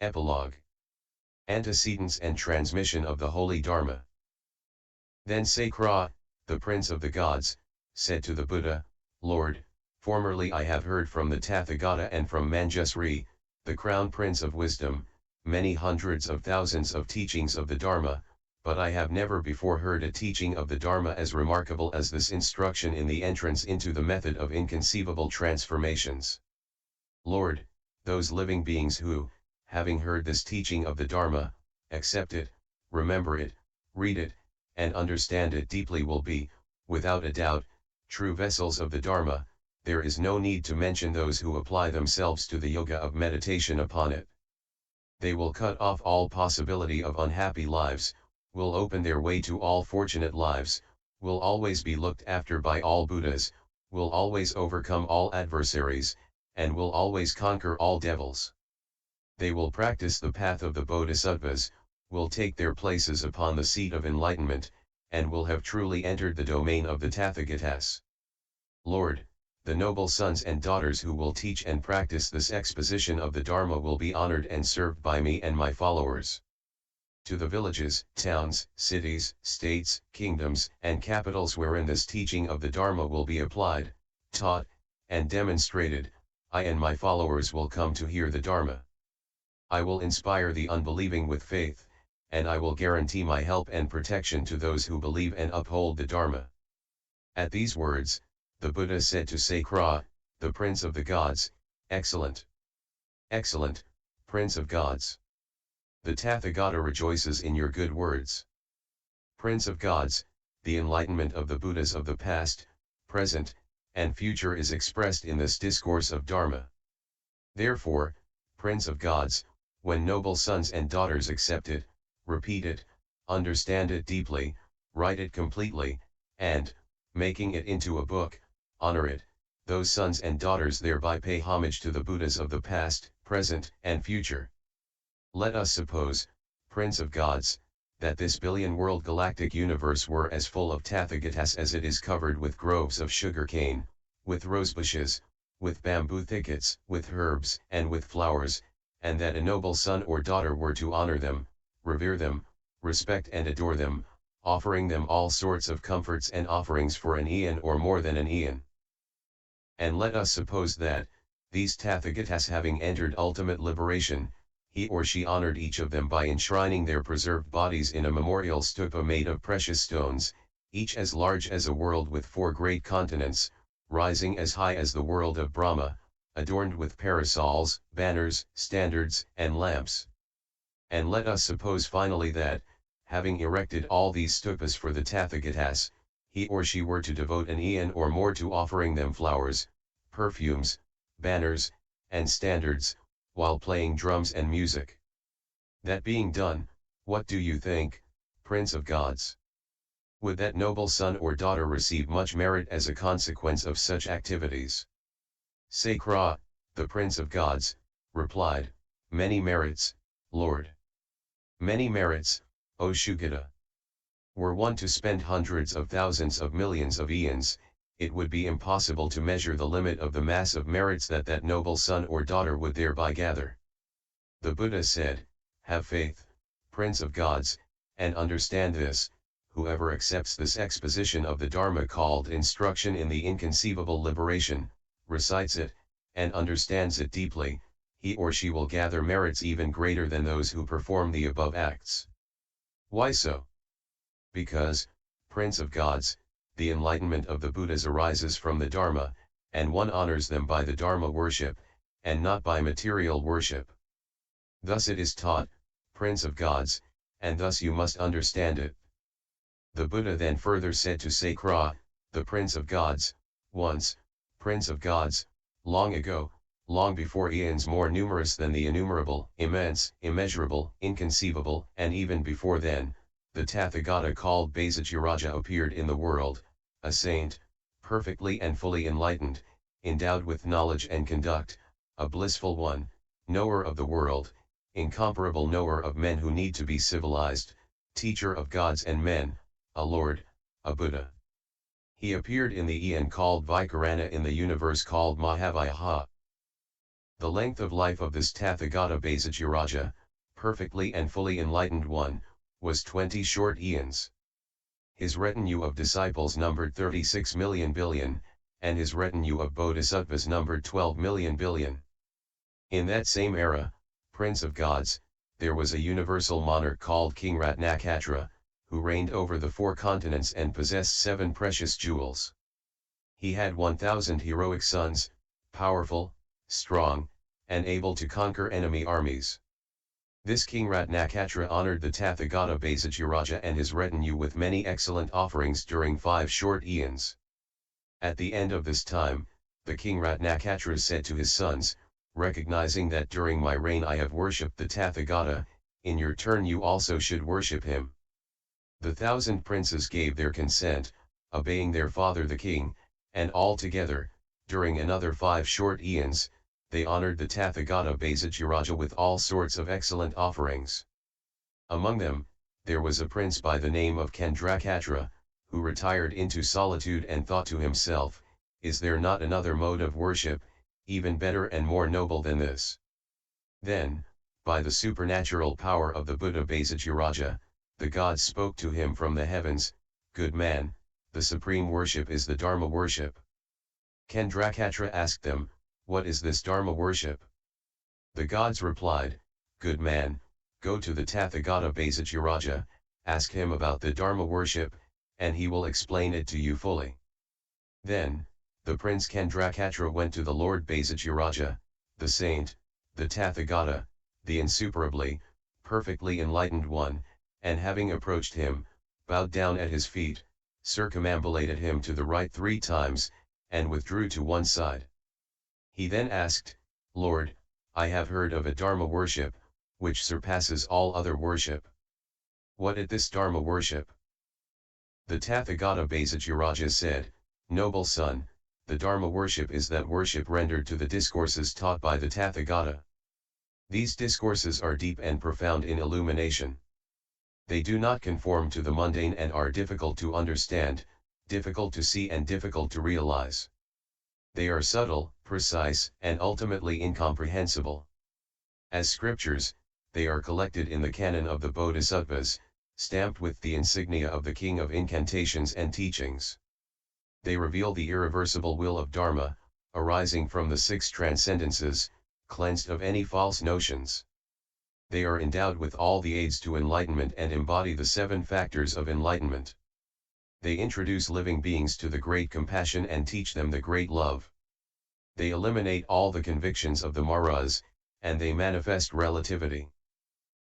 Epilogue. Antecedents and transmission of the Holy Dharma. Then Sakra, the Prince of the Gods, said to the Buddha, Lord, formerly I have heard from the Tathagata and from Manjusri, the Crown Prince of Wisdom, many hundreds of thousands of teachings of the Dharma, but I have never before heard a teaching of the Dharma as remarkable as this instruction in the entrance into the method of inconceivable transformations. Lord, those living beings who, having heard this teaching of the Dharma, accept it, remember it, read it, and understand it deeply will be, without a doubt, true vessels of the Dharma. There is no need to mention those who apply themselves to the yoga of meditation upon it. They will cut off all possibility of unhappy lives, will open their way to all fortunate lives, will always be looked after by all Buddhas, will always overcome all adversaries, and will always conquer all devils. They will practice the path of the Bodhisattvas, will take their places upon the seat of enlightenment, and will have truly entered the domain of the Tathagatas. Lord, the noble sons and daughters who will teach and practice this exposition of the Dharma will be honored and served by me and my followers. To the villages, towns, cities, states, kingdoms, and capitals wherein this teaching of the Dharma will be applied, taught, and demonstrated, I and my followers will come to hear the Dharma. I will inspire the unbelieving with faith, and I will guarantee my help and protection to those who believe and uphold the Dharma. At these words, the Buddha said to Sakra, the Prince of the Gods, Excellent! Excellent, Prince of Gods! The Tathagata rejoices in your good words. Prince of Gods, the enlightenment of the Buddhas of the past, present, and future is expressed in this discourse of Dharma. Therefore, Prince of Gods, when noble sons and daughters accept it, repeat it, understand it deeply, write it completely, and, making it into a book, honor it, those sons and daughters thereby pay homage to the Buddhas of the past, present, and future. Let us suppose, Prince of Gods, that this billion-world galactic universe were as full of Tathagatas as it is covered with groves of sugar cane, with rosebushes, with bamboo thickets, with herbs, and with flowers, and that a noble son or daughter were to honor them, revere them, respect and adore them, offering them all sorts of comforts and offerings for an eon or more than an eon. And let us suppose that, these Tathagatas having entered ultimate liberation, he or she honored each of them by enshrining their preserved bodies in a memorial stupa made of precious stones, each as large as a world with 4 great continents, rising as high as the world of Brahma, adorned with parasols, banners, standards, and lamps. And let us suppose finally that, having erected all these stupas for the Tathagatas, he or she were to devote an eon or more to offering them flowers, perfumes, banners, and standards, while playing drums and music. That being done, what do you think, Prince of Gods? Would that noble son or daughter receive much merit as a consequence of such activities? Sakra, the Prince of Gods, replied, Many merits, Lord. Many merits, O Shugata. Were one to spend hundreds of thousands of millions of eons, it would be impossible to measure the limit of the mass of merits that noble son or daughter would thereby gather. The Buddha said, Have faith, Prince of Gods, and understand this, whoever accepts this exposition of the Dharma called instruction in the inconceivable liberation, recites it, and understands it deeply, he or she will gather merits even greater than those who perform the above acts. Why so? Because, Prince of Gods, the enlightenment of the Buddhas arises from the Dharma, and one honors them by the Dharma worship, and not by material worship. Thus it is taught, Prince of Gods, and thus you must understand it. The Buddha then further said to Sakra, the Prince of Gods, Once, Prince of Gods, long ago, long before eons more numerous than the innumerable, immense, immeasurable, inconceivable, and even before then, the Tathagata called Basajiraja appeared in the world, a saint, perfectly and fully enlightened, endowed with knowledge and conduct, a blissful one, knower of the world, incomparable knower of men who need to be civilized, teacher of gods and men, a Lord, a Buddha. He appeared in the eon called Vikarana in the universe called Mahavaiha. The length of life of this Tathagata Basajiraja, perfectly and fully enlightened one, was 20 short eons. His retinue of disciples numbered 36 million billion, and his retinue of bodhisattvas numbered 12 million billion. In that same era, Prince of Gods, there was a universal monarch called King Ratnakatra, who reigned over the 4 continents and possessed 7 precious jewels. He had 1,000 heroic sons, powerful, strong, and able to conquer enemy armies. This King Ratnakatra honored the Tathagata Basajiraja and his retinue with many excellent offerings during 5 short eons. At the end of this time, the King Ratnakatra said to his sons, recognizing that during my reign I have worshipped the Tathagata, in your turn you also should worship him. The 1,000 princes gave their consent, obeying their father the king, and all together, during another 5 short eons, they honored the Tathagata Basajiraja with all sorts of excellent offerings. Among them, there was a prince by the name of Kendrakatra, who retired into solitude and thought to himself, is there not another mode of worship, even better and more noble than this? Then, by the supernatural power of the Buddha Basajiraja, the gods spoke to him from the heavens, good man, the supreme worship is the Dharma worship. Kendrakatra asked them, what is this Dharma worship? The gods replied, good man, go to the Tathagata Basajiraja, ask him about the Dharma worship, and he will explain it to you fully. Then, the prince Kendrakatra went to the Lord Basajiraja, the saint, the Tathagata, the insuperably, perfectly enlightened one, and having approached him, bowed down at his feet, circumambulated him to the right 3 times, and withdrew to one side. He then asked, Lord, I have heard of a Dharma worship, which surpasses all other worship. What is this Dharma worship? The Tathagata Basajiraja said, noble son, the Dharma worship is that worship rendered to the discourses taught by the Tathagata. These discourses are deep and profound in illumination. They do not conform to the mundane and are difficult to understand, difficult to see and difficult to realize. They are subtle, precise, and ultimately incomprehensible. As scriptures, they are collected in the canon of the Bodhisattvas, stamped with the insignia of the King of Incantations and Teachings. They reveal the irreversible will of Dharma, arising from the 6 transcendences, cleansed of any false notions. They are endowed with all the aids to enlightenment and embody the 7 factors of enlightenment. They introduce living beings to the great compassion and teach them the great love. They eliminate all the convictions of the maras, and they manifest relativity.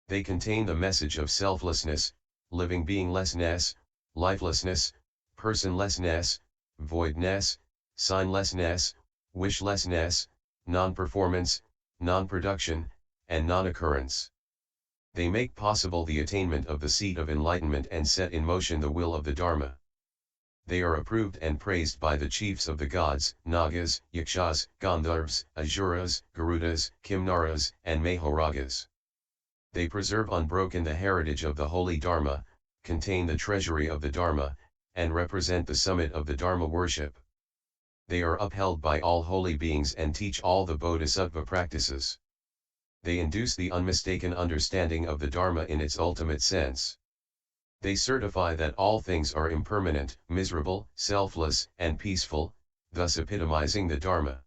They contain the message of selflessness, living beinglessness, lifelessness, personlessness, voidness, signlessness, wishlessness, non-performance, non-production, and non-occurrence. They make possible the attainment of the seat of enlightenment and set in motion the will of the Dharma. They are approved and praised by the chiefs of the gods, Nagas, Yakshas, Gandharvas, Asuras, Garudas, Kimnaras, and Mahoragas. They preserve unbroken the heritage of the holy Dharma, contain the treasury of the Dharma, and represent the summit of the Dharma worship. They are upheld by all holy beings and teach all the Bodhisattva practices. They induce the unmistaken understanding of the Dharma in its ultimate sense. They certify that all things are impermanent, miserable, selfless, and peaceful, thus epitomizing the Dharma.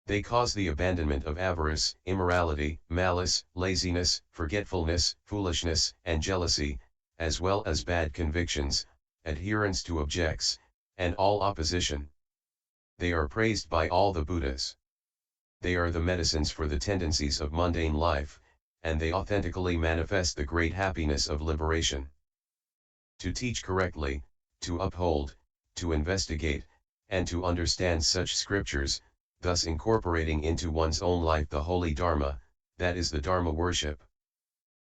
They cause the abandonment of avarice, immorality, malice, laziness, forgetfulness, foolishness, and jealousy, as well as bad convictions, adherence to objects, and all opposition. They are praised by all the Buddhas. They are the medicines for the tendencies of mundane life, and they authentically manifest the great happiness of liberation. To teach correctly, to uphold, to investigate, and to understand such scriptures, thus incorporating into one's own life the holy Dharma, that is the Dharma worship.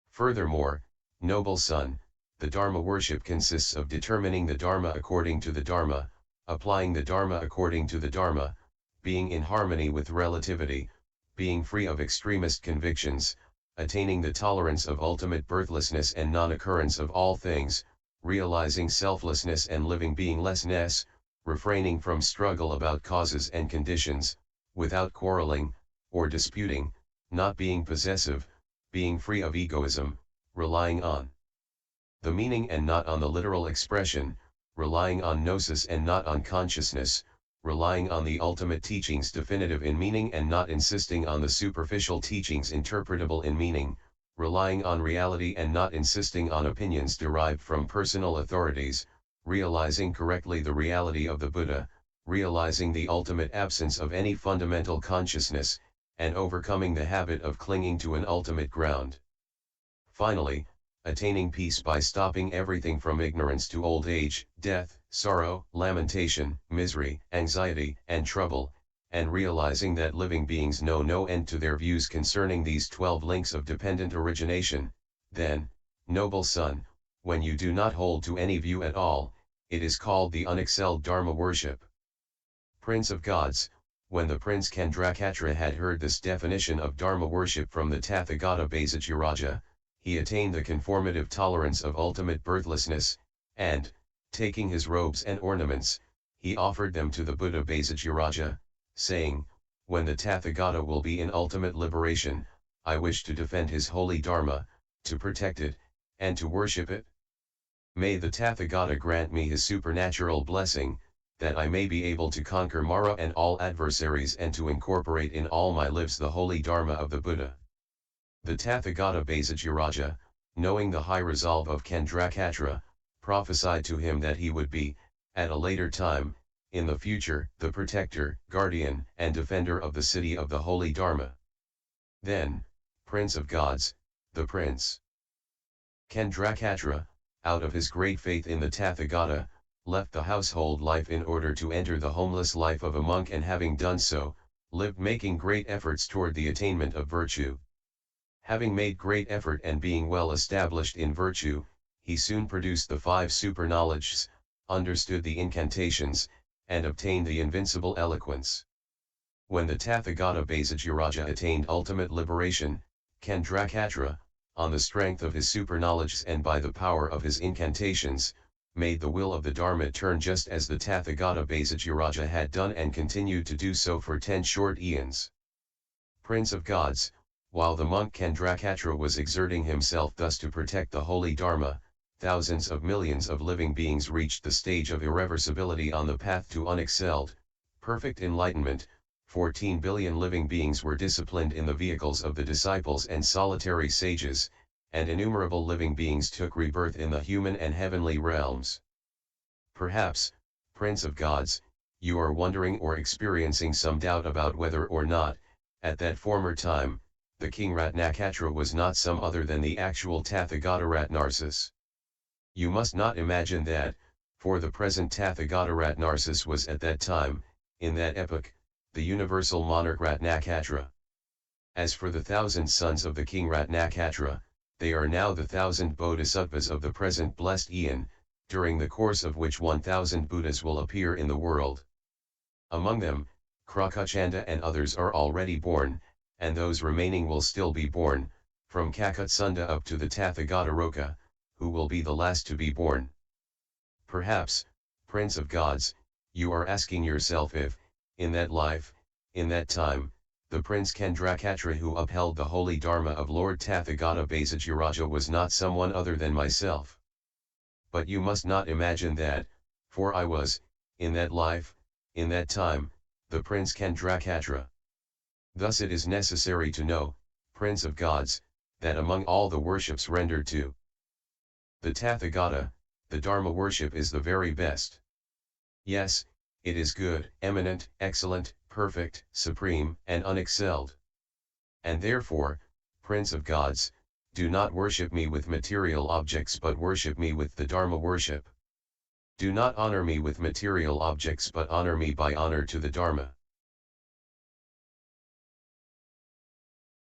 Furthermore, noble son, the Dharma worship consists of determining the Dharma according to the Dharma, applying the Dharma according to the Dharma, being in harmony with relativity, being free of extremist convictions, attaining the tolerance of ultimate birthlessness and non-occurrence of all things, realizing selflessness and living beinglessness, refraining from struggle about causes and conditions, without quarreling, or disputing, not being possessive, being free of egoism, relying on the meaning and not on the literal expression, relying on gnosis and not on consciousness, relying on the ultimate teachings definitive in meaning and not insisting on the superficial teachings interpretable in meaning, relying on reality and not insisting on opinions derived from personal authorities, realizing correctly the reality of the Buddha, realizing the ultimate absence of any fundamental consciousness, and overcoming the habit of clinging to an ultimate ground. Finally, attaining peace by stopping everything from ignorance to old age, death, sorrow, lamentation, misery, anxiety, and trouble, and realizing that living beings know no end to their views concerning these 12 links of dependent origination. Then, noble son, when you do not hold to any view at all, it is called the unexcelled Dharma worship. Prince of Gods, when the Prince Candrakatra had heard this definition of Dharma worship from the Tathagata Basajiraja, he attained the conformative tolerance of ultimate birthlessness, and, taking his robes and ornaments, he offered them to the Buddha Basajiraja, saying, when the Tathagata will be in ultimate liberation, I wish to defend his holy Dharma, to protect it, and to worship it. May the Tathagata grant me his supernatural blessing, that I may be able to conquer Mara and all adversaries and to incorporate in all my lives the holy Dharma of the Buddha. The Tathagata Basajiraja, knowing the high resolve of Candrakatra, prophesied to him that he would be, at a later time, in the future, the protector, guardian, and defender of the city of the holy Dharma. Then, Prince of Gods, the Prince Candrakatra, out of his great faith in the Tathagata, left the household life in order to enter the homeless life of a monk, and having done so, lived making great efforts toward the attainment of virtue. Having made great effort and being well established in virtue, he soon produced the 5 super-knowledges, understood the incantations, and obtained the invincible eloquence. When the Tathagata Basajiraja attained ultimate liberation, Candrakatra, on the strength of his super-knowledges and by the power of his incantations, made the will of the Dharma turn just as the Tathagata Basajiraja had done and continued to do so for 10 short eons. Prince of Gods, while the monk Candrakatra was exerting himself thus to protect the holy Dharma, thousands of millions of living beings reached the stage of irreversibility on the path to unexcelled, perfect enlightenment. 14 billion living beings were disciplined in the vehicles of the disciples and solitary sages, and innumerable living beings took rebirth in the human and heavenly realms. Perhaps, Prince of Gods, you are wondering or experiencing some doubt about whether or not, at that former time, the king Ratnakatra was not some other than the actual Tathagata Ratnarsis. You must not imagine that, for the present Tathagata Ratnarsis was at that time, in that epoch, the universal monarch Ratnakatra. As for the 1,000 sons of the king Ratnakatra, they are now the 1,000 bodhisattvas of the present blessed eon, during the course of which 1,000 Buddhas will appear in the world. Among them, Krakachanda and others are already born, and those remaining will still be born, from Kakutsunda up to the Tathagataroka, who will be the last to be born. Perhaps, Prince of Gods, you are asking yourself if, in that life, in that time, the Prince Candrakatra who upheld the holy Dharma of Lord Tathagata Basajiraja was not someone other than myself. But you must not imagine that, for I was, in that life, in that time, the Prince Candrakatra. Thus it is necessary to know, Prince of Gods, that among all the worships rendered to the Tathagata, the Dharma worship is the very best. Yes, it is good, eminent, excellent, perfect, supreme, and unexcelled. And therefore, Prince of Gods, do not worship me with material objects but worship me with the Dharma worship. Do not honor me with material objects but honor me by honor to the Dharma.